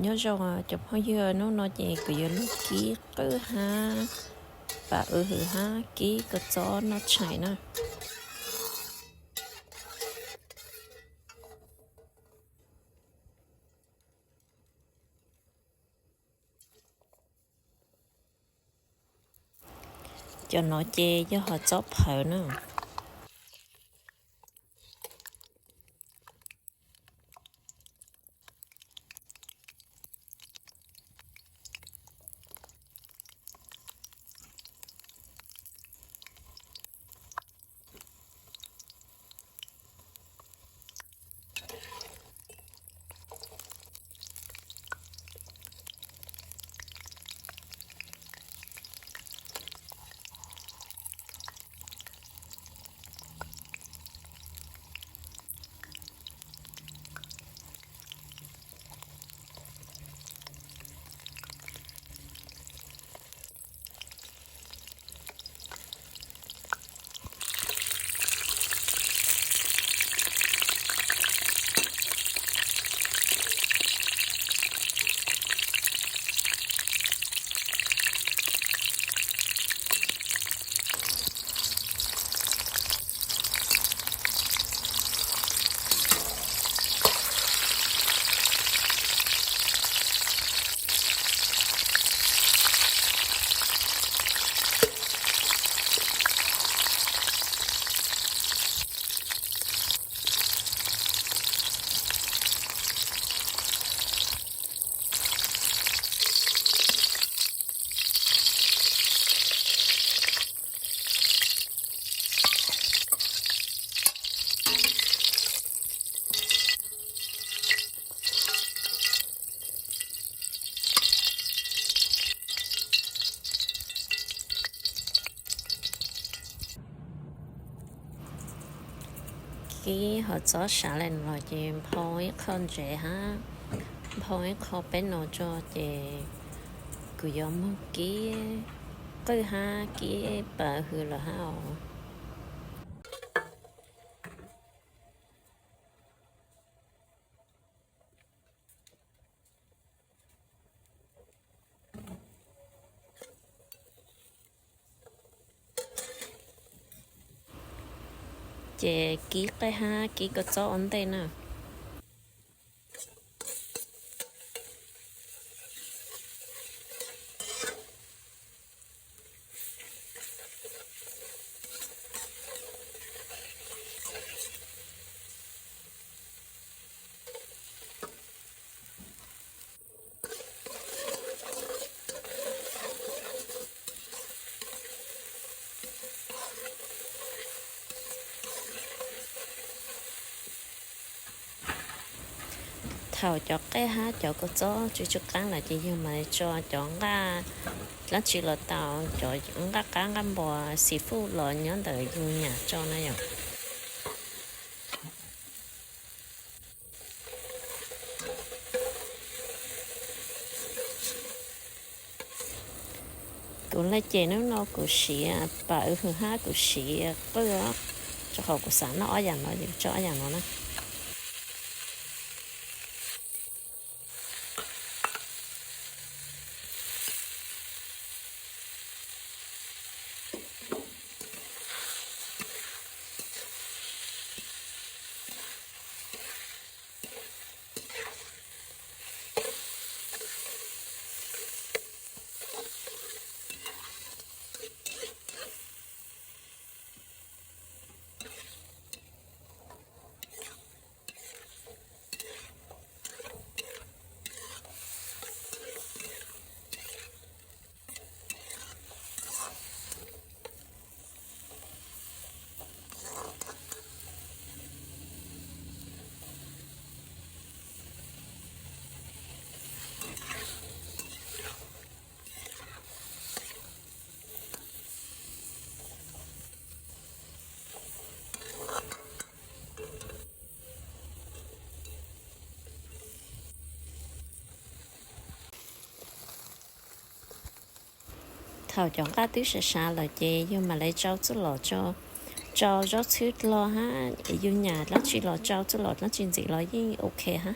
nhớ rồi chụp hơi giờ nó chỉ cứ giờ lúc ký cứ ha và hử ha ký cái gió nó chảy nè cho nó chê cho họ chóp hở nữa cái họ chó xả lên rồi thì phơi con trẻ ha phơi con bên nó cho thì cứ giống cái ha cái bà hư là ha chị ký cái ha ký cái chó ấn đây nè thầu cho cái ha cho cái chó chỉ cho cá là chỉ nhưng mà cho chọn ra nó chỉ là tàu cho những cái cá ngâm bò xì phu lợn nhớ đời vô nhà cho nó rồi cũng lấy chè nó của xì bà ở hương ha của xì cái đó cho họ của sản nó ở nhà nó cho ở nhà nó thầu chọn cá tứ sẽ xa là chè nhưng mà lấy trâu chứ lọ cho rót thứ lo ha yêu nhà nó chỉ lo trâu chứ lọ nó chuyện gì lo gì ok ha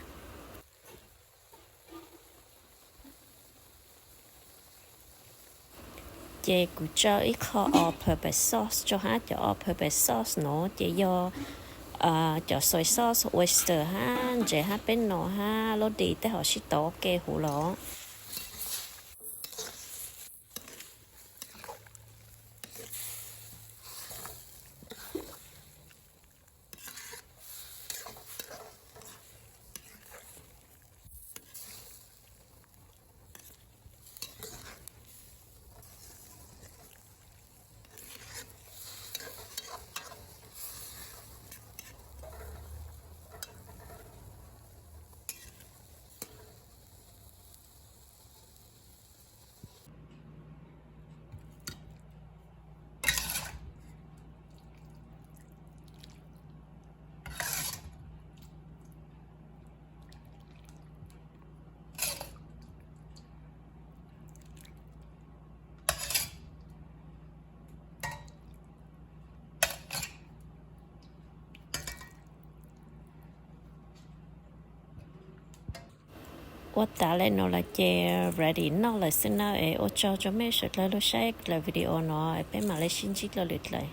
chị cũng cho ít kho all-purpose sauce cho hát cho all-purpose sauce nó chị do cho soy sauce oyster ha chị hát bên nó ha lo đi tới họ sẽ tổ kê hủ lọ ô ta lên nó là chị ready nó là xin nó ấy ô cho mấy sự là lúc sáng là video nó bên mà lấy xin chỉ là lượt lại